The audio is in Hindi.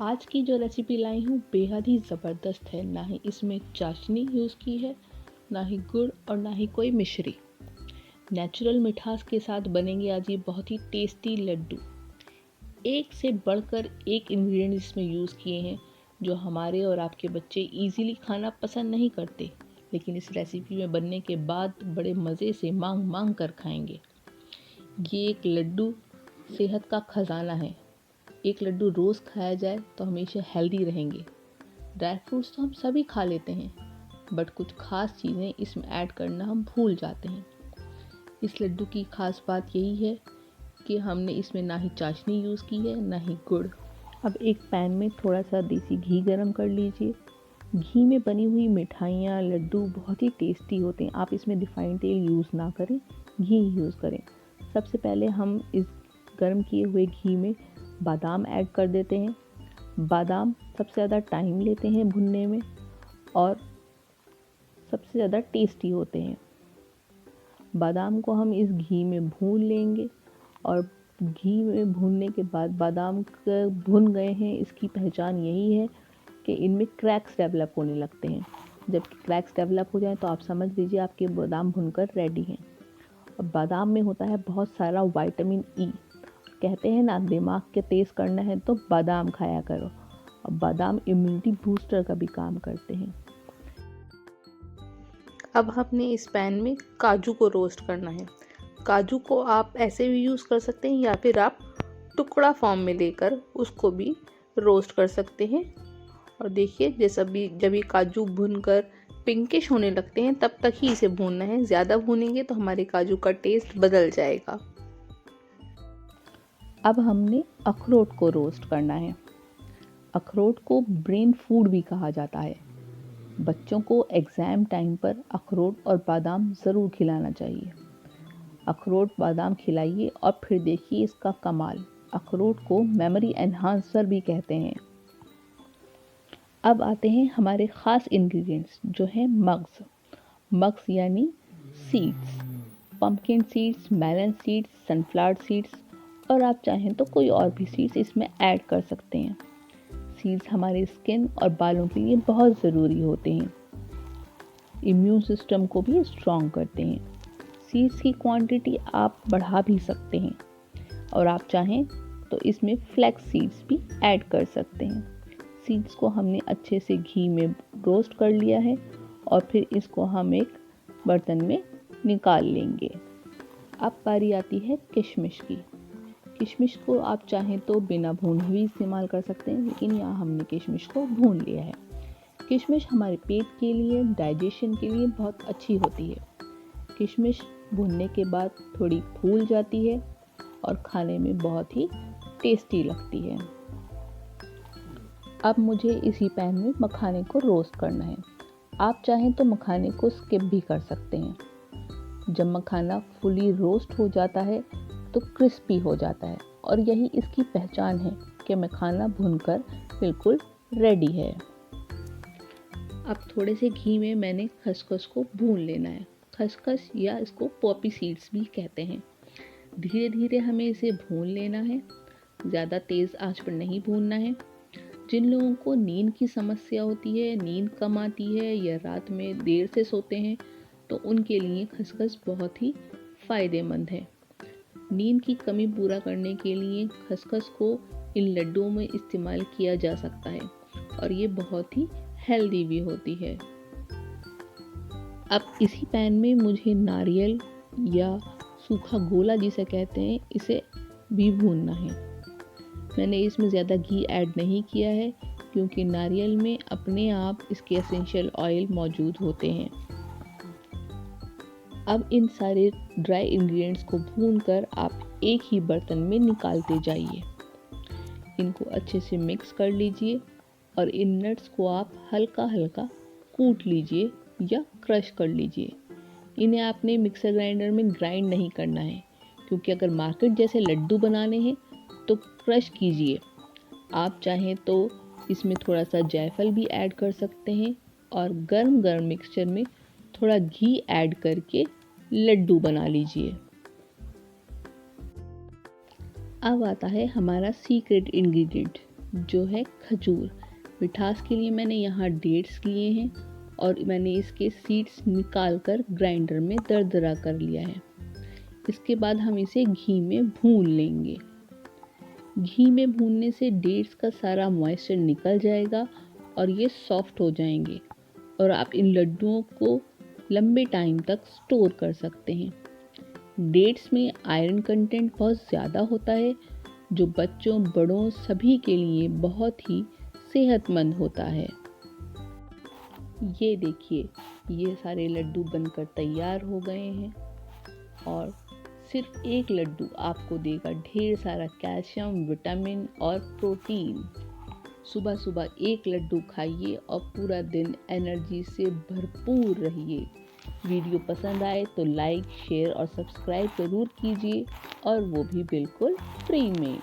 आज की जो रेसिपी लाई हूँ बेहद ही ज़बरदस्त है। ना ही इसमें चाशनी यूज़ की है, ना ही गुड़ और ना ही कोई मिश्री। नेचुरल मिठास के साथ बनेंगे आज ये बहुत ही टेस्टी लड्डू। एक से बढ़कर एक इंग्रेडिएंट इसमें यूज़ किए हैं जो हमारे और आपके बच्चे इजीली खाना पसंद नहीं करते, लेकिन इस रेसिपी में बनने के बाद बड़े मज़े से मांग मांग कर खाएंगे। ये एक लड्डू सेहत का खजाना है। एक लड्डू रोज़ खाया जाए तो हमेशा हेल्दी रहेंगे। ड्राई फ्रूट्स तो हम सभी खा लेते हैं, बट कुछ खास चीज़ें इसमें ऐड करना हम भूल जाते हैं। इस लड्डू की खास बात यही है कि हमने इसमें ना ही चाशनी यूज़ की है ना ही गुड़। अब एक पैन में थोड़ा सा देसी घी गरम कर लीजिए। घी में बनी हुई मिठाइयाँ, लड्डू बहुत ही टेस्टी होते हैं। आप इसमें रिफाइंड तेल यूज़ ना करें, घी यूज़ करें। सबसे पहले हम इस गरम किए हुए घी में बादाम ऐड कर देते हैं। बादाम सबसे ज़्यादा टाइम लेते हैं भुनने में और सबसे ज़्यादा टेस्टी होते हैं। बादाम को हम इस घी में भून लेंगे और घी में भूनने के बाद बादाम भुन गए हैं, इसकी पहचान यही है कि इनमें क्रैक्स डेवलप होने लगते हैं। जब क्रैक्स डेवलप हो जाएं तो आप समझ लीजिए आपके बादाम भुनकर रेडी हैं। और बादाम में होता है बहुत सारा विटामिन ई। कहते हैं ना, दिमाग के तेज़ करना है तो बादाम खाया करो। और बादाम इम्यूनिटी बूस्टर का भी काम करते हैं। अब हमने इस पैन में काजू को रोस्ट करना है। काजू को आप ऐसे भी यूज़ कर सकते हैं या फिर आप टुकड़ा फॉर्म में लेकर उसको भी रोस्ट कर सकते हैं। और देखिए, जब ये काजू भूनकर पिंकिश होने लगते हैं तब तक ही इसे भूनना है। ज़्यादा भूनेंगे तो हमारे काजू का टेस्ट बदल जाएगा। अब हमने अखरोट को रोस्ट करना है। अखरोट को ब्रेन फूड भी कहा जाता है। बच्चों को एग्ज़ाम टाइम पर अखरोट और बादाम ज़रूर खिलाना चाहिए। अखरोट बादाम खिलाइए और फिर देखिए इसका कमाल। अखरोट को मेमोरी एनहांसर भी कहते हैं। अब आते हैं हमारे ख़ास इंग्रेडिएंट्स जो हैं मग्स। मग्स यानी seeds, pumpkin seeds, melon seeds, sunflower seeds और आप चाहें तो कोई और भी सीड्स इसमें ऐड कर सकते हैं। सीड्स हमारी स्किन और बालों के लिए बहुत ज़रूरी होते हैं। इम्यून सिस्टम को भी स्ट्रॉन्ग करते हैं। सीड्स की क्वांटिटी आप बढ़ा भी सकते हैं और आप चाहें तो इसमें फ्लैक्स सीड्स भी ऐड कर सकते हैं। सीड्स को हमने अच्छे से घी में रोस्ट कर लिया है और फिर इसको हम एक बर्तन में निकाल लेंगे। अब बारी आती है किशमिश की। किशमिश को आप चाहें तो बिना भूने भी इस्तेमाल कर सकते हैं, लेकिन यहाँ हमने किशमिश को भून लिया है। किशमिश हमारे पेट के लिए, डाइजेशन के लिए बहुत अच्छी होती है। किशमिश भूनने के बाद थोड़ी फूल जाती है और खाने में बहुत ही टेस्टी लगती है। अब मुझे इसी पैन में मखाने को रोस्ट करना है। आप चाहें तो मखाने को स्किप भी कर सकते हैं। जब मखाना फुली रोस्ट हो जाता है तो क्रिस्पी हो जाता है और यही इसकी पहचान है कि मखाना भुनकर बिल्कुल रेडी है। अब थोड़े से घी में मैंने खसखस को भून लेना है। खसखस या इसको पॉपी सीड्स भी कहते हैं। धीरे धीरे हमें इसे भून लेना है, ज़्यादा तेज़ आंच पर नहीं भूनना है। जिन लोगों को नींद की समस्या होती है, नींद कम आती है या रात में देर से सोते हैं, तो उनके लिए खसखस बहुत ही फ़ायदेमंद है। नींद की कमी पूरा करने के लिए खसखस को इन लड्डुओं में इस्तेमाल किया जा सकता है और ये बहुत ही हेल्दी भी होती है। अब इसी पैन में मुझे नारियल या सूखा गोला जिसे कहते हैं, इसे भी भूनना है। मैंने इसमें ज़्यादा घी ऐड नहीं किया है क्योंकि नारियल में अपने आप इसके एसेंशियल ऑयल मौजूद होते हैं। अब इन सारे ड्राई इंग्रेडिएंट्स को भूनकर आप एक ही बर्तन में निकालते जाइए। इनको अच्छे से मिक्स कर लीजिए और इन नट्स को आप हल्का हल्का कूट लीजिए या क्रश कर लीजिए। इन्हें आपने मिक्सर ग्राइंडर में ग्राइंड नहीं करना है, क्योंकि अगर मार्केट जैसे लड्डू बनाने हैं तो क्रश कीजिए। आप चाहें तो इसमें थोड़ा सा जायफल भी ऐड कर सकते हैं और गर्म गर्म मिक्सचर में थोड़ा घी ऐड करके लड्डू बना लीजिए। अब आता है हमारा सीक्रेट इंग्रेडिएंट जो है खजूर। मिठास के लिए मैंने यहाँ डेट्स लिए हैं और मैंने इसके सीड्स निकाल कर ग्राइंडर में दरदरा कर लिया है। इसके बाद हम इसे घी में भून लेंगे। घी में भूनने से डेट्स का सारा मॉइस्चर निकल जाएगा और ये सॉफ्ट हो जाएंगे और आप इन लड्डुओं को लंबे टाइम तक स्टोर कर सकते हैं। डेट्स में आयरन कंटेंट बहुत ज़्यादा होता है जो बच्चों बड़ों सभी के लिए बहुत ही सेहतमंद होता है। ये देखिए, ये सारे लड्डू बनकर तैयार हो गए हैं और सिर्फ एक लड्डू आपको देगा ढेर सारा कैल्शियम, विटामिन और प्रोटीन। सुबह सुबह एक लड्डू खाइए और पूरा दिन एनर्जी से भरपूर रहिए। वीडियो पसंद आए तो लाइक, शेयर और सब्सक्राइब ज़रूर कीजिए और वो भी बिल्कुल फ्री में।